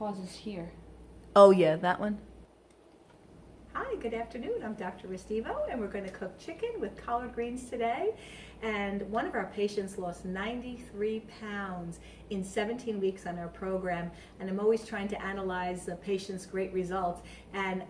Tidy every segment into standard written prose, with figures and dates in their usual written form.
pauses here. Oh yeah, that one. Hi, good afternoon. I'm Dr. Restivo, and we're going to cook chicken with collard greens today. And one of our patients lost 93 pounds in 17 weeks on our program. And I'm always trying to analyze the patient's great results. And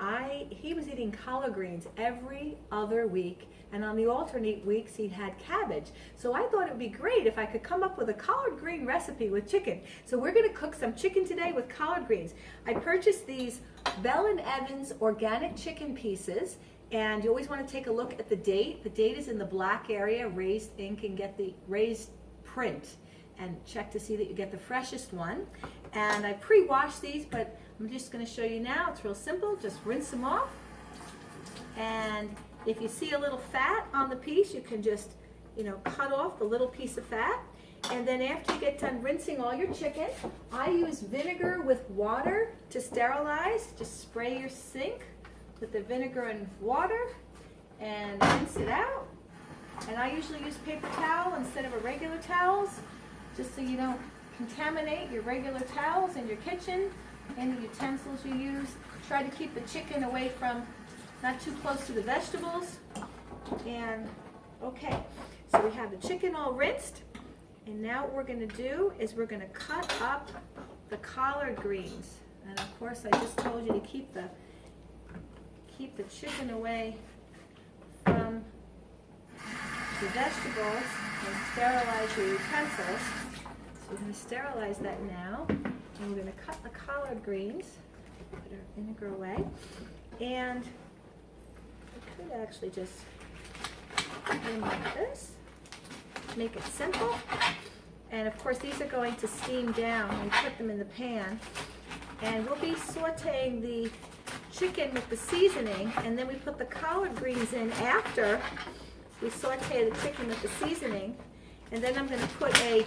he was eating collard greens every other week. And on the alternate weeks, he had cabbage. So I thought it would be great if I could come up with a collard green recipe with chicken. So we're going to cook some chicken today with collard greens. I purchased these Bell & Evans organic chicken pieces. And you always want to take a look at the date. The date is in the black area, raised ink, and get the raised print. And check to see that you get the freshest one. And I pre-washed these, but I'm just going to show you now. It's real simple. Just rinse them off. And if you see a little fat on the piece, you can just, cut off the little piece of fat. And then after you get done rinsing all your chicken, I use vinegar with water to sterilize. Just spray your sink with the vinegar and water and rinse it out. And I usually use paper towel instead of a regular towels, just so you don't contaminate your regular towels in your kitchen, any utensils you use. Try to keep the chicken away from, not too close to the vegetables. And okay, so we have the chicken all rinsed. And now what we're going to do is we're going to cut up the collard greens. And of course I just told you to keep the chicken away from the vegetables and sterilize your utensils. So we're going to sterilize that now. And we're going to cut the collard greens, put our vinegar away. And we could actually just put them like this. Make it simple. And of course these are going to steam down when we put them in the pan. And we'll be sauteing the chicken with the seasoning, and then we put the collard greens in after we saute the chicken with the seasoning. And then I'm going to put a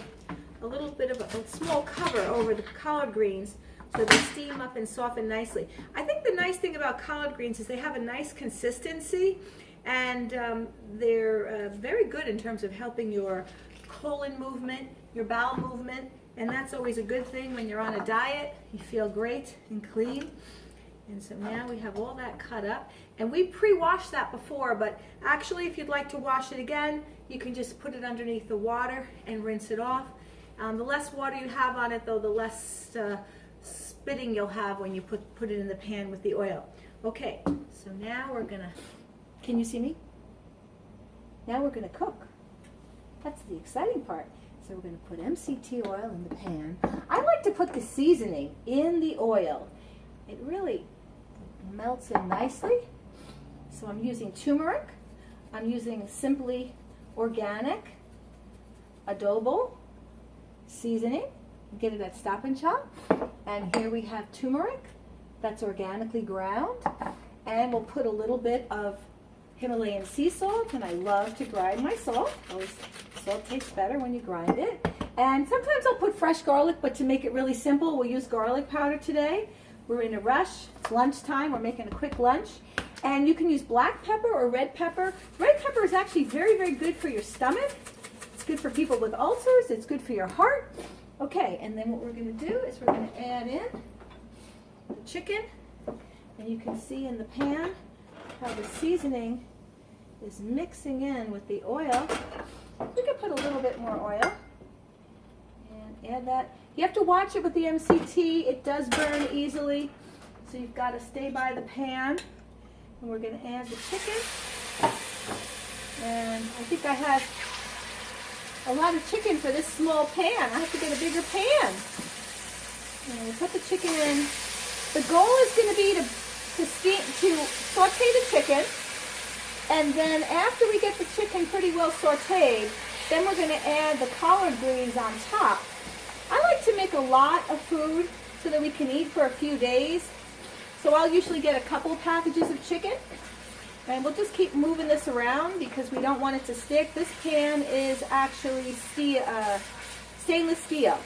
little bit of a small cover over the collard greens so they steam up and soften nicely. I think the nice thing about collard greens is they have a nice consistency, and they're very good in terms of helping your colon movement, your bowel movement, and that's always a good thing when you're on a diet. You feel great and clean. And so now we have all that cut up, and we pre-washed that before, but actually if you'd like to wash it again, you can just put it underneath the water and rinse it off. The less water you have on it, though, the less spitting you'll have when you put it in the pan with the oil. Okay, so now we're gonna, can you see me? Now we're gonna cook. That's the exciting part. So we're gonna put MCT oil in the pan. I like to put the seasoning in the oil. It really melts in nicely. So I'm using turmeric. I'm using Simply Organic adobo seasoning. Get it at Stop and Shop. And here we have turmeric that's organically ground. And we'll put a little bit of Himalayan sea salt, and I love to grind my salt. Always, salt tastes better when you grind it. And sometimes I'll put fresh garlic, but to make it really simple, we'll use garlic powder today. We're in a rush. It's lunchtime. We're making a quick lunch. And you can use black pepper or red pepper. Red pepper is actually very, very good for your stomach. It's good for people with ulcers. It's good for your heart. Okay, and then what we're going to do is we're going to add in the chicken. And you can see in the pan how the seasoning is mixing in with the oil. We could put a little bit more oil and add that. You have to watch it with the MCT. It does burn easily, so you've got to stay by the pan. And we're going to add the chicken. And I think I have a lot of chicken for this small pan. I have to get a bigger pan. And we'll put the chicken in. The goal is going to be to saute the chicken. And then after we get the chicken pretty well sauteed, then we're going to add the collard greens on top. I like to make a lot of food so that we can eat for a few days. So I'll usually get a couple packages of chicken. And we'll just keep moving this around because we don't want it to stick. This pan is actually stainless steel.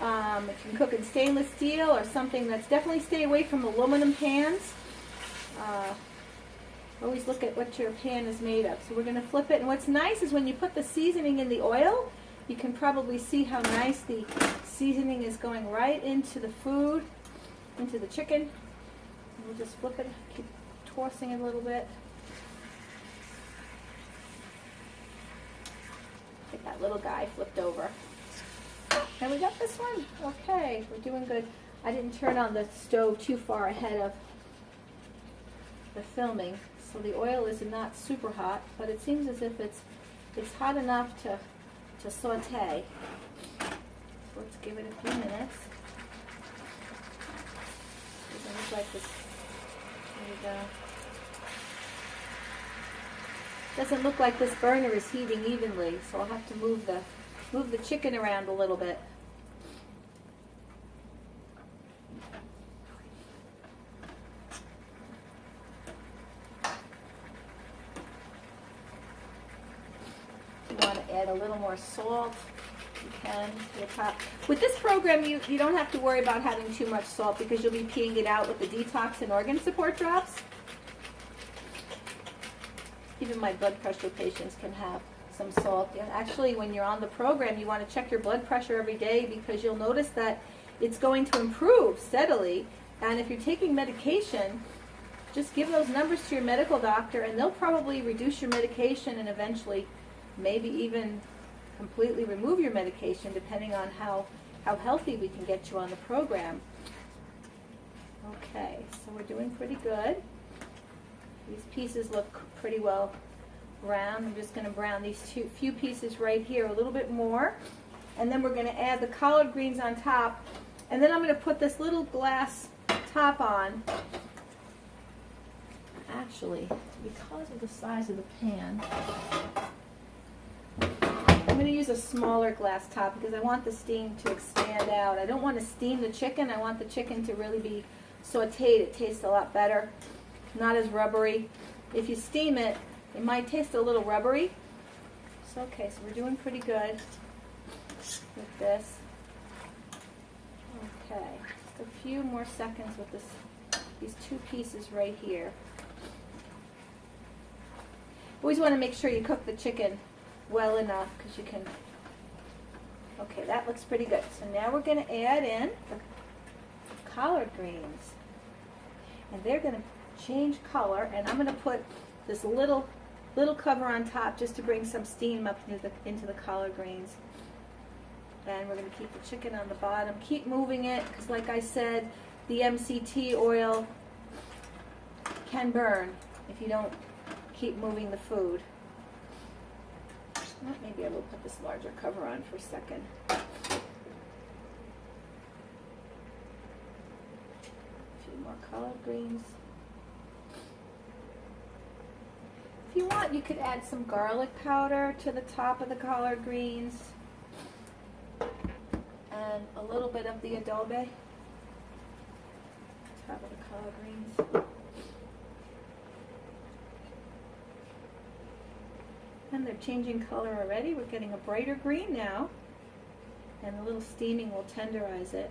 If you can cook in stainless steel or something, that's definitely stay away from aluminum pans. Always look at what your pan is made of. So we're going to flip it. And what's nice is when you put the seasoning in the oil, you can probably see how nice the seasoning is going right into the food. into the chicken. And we'll just flip it, keep tossing it a little bit. Get that little guy flipped over. And we got this one. Okay, we're doing good. I didn't turn on the stove too far ahead of the filming, so the oil is not super hot, but it seems as if it's hot enough to saute. So let's give it a few minutes. Doesn't look like this. There we go. Doesn't look like this burner is heating evenly, so I'll have to move the chicken around a little bit. If you want to add a little more salt, you can to the top. With this program, you don't have to worry about having too much salt because you'll be peeing it out with the detox and organ support drops. Even my blood pressure patients can have some salt. And actually, when you're on the program, you want to check your blood pressure every day because you'll notice that it's going to improve steadily. And if you're taking medication, just give those numbers to your medical doctor and they'll probably reduce your medication and eventually maybe even completely remove your medication depending on how healthy we can get you on the program. Okay, so we're doing pretty good. These pieces look pretty well browned. I'm just going to brown these few pieces right here a little bit more. And then we're going to add the collard greens on top. And then I'm going to put this little glass top on. Actually, because of the size of the pan, I'm going to use a smaller glass top because I want the steam to expand out. I don't want to steam the chicken. I want the chicken to really be sauteed. It tastes a lot better. Not as rubbery. If you steam it, it might taste a little rubbery. So okay, so we're doing pretty good with this. Okay, just a few more seconds with these two pieces right here. Always want to make sure you cook the chicken well enough because you can. Okay, that looks pretty good. So now we're going to add in the collard greens, and they're going to change color, and I'm going to put this little cover on top just to bring some steam up into the collard greens. And we're going to keep the chicken on the bottom. Keep moving it because, like I said, the MCT oil can burn if you don't keep moving the food. Well, maybe I will put this larger cover on for a second. A few more collard greens. If you want, you could add some garlic powder to the top of the collard greens and a little bit of the adobe top of the collard greens. And they're changing color already. We're getting a brighter green now, and a little steaming will tenderize it.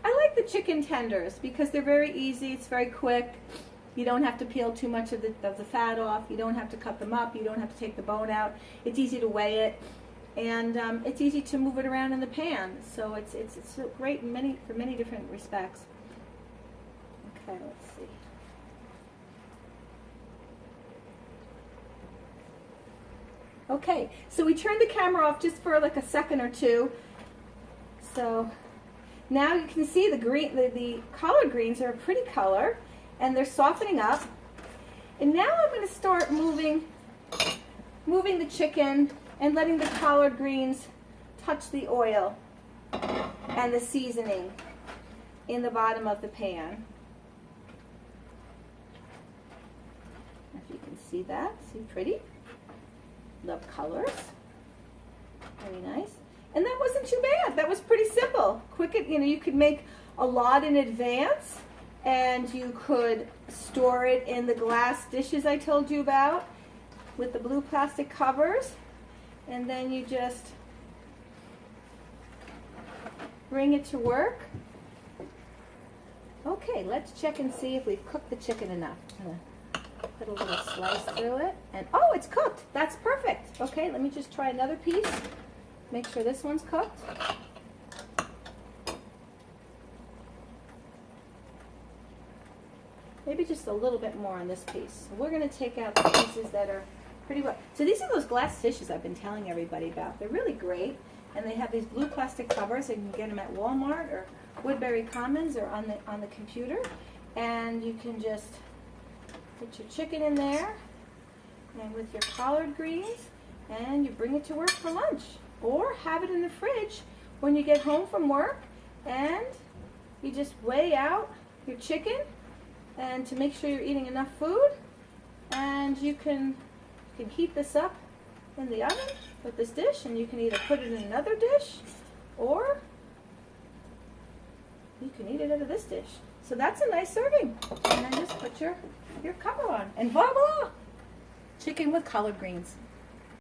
I like the chicken tenders because they're very easy. It's very quick. You don't have to peel too much of the fat off. You don't have to cut them up. You don't have to take the bone out. It's easy to weigh it, and it's easy to move it around in the pan. So it's great in for many different respects. Okay, let's see. Okay, so we turned the camera off just for like a second or two. So now you can see the collard greens are a pretty color, and they're softening up. And now I'm going to start moving the chicken and letting the collard greens touch the oil and the seasoning in the bottom of the pan. If you can see that, see pretty? Love colors. Very nice. And that wasn't too bad. That was pretty simple. Quick, you could make a lot in advance, and you could store it in the glass dishes I told you about with the blue plastic covers, and then you just bring it to work. Okay, let's check and see if we've cooked the chicken enough. Put a little slice through it, and oh, it's cooked. That's perfect. Okay, let me just try another piece. Make sure this one's cooked. maybe just a little bit more on this piece. So we're going to take out the pieces that are pretty well. So these are those glass dishes I've been telling everybody about. They're really great, and they have these blue plastic covers. You can get them at Walmart or Woodbury Commons or on the computer, and you can just put your chicken in there, and with your collard greens, and you bring it to work for lunch, or have it in the fridge when you get home from work, and you just weigh out your chicken, and to make sure you're eating enough food, and you can heat this up in the oven with this dish, and you can either put it in another dish, or you can eat it out of this dish. So that's a nice serving. And then just put your cover on, and voila! Chicken with collard greens.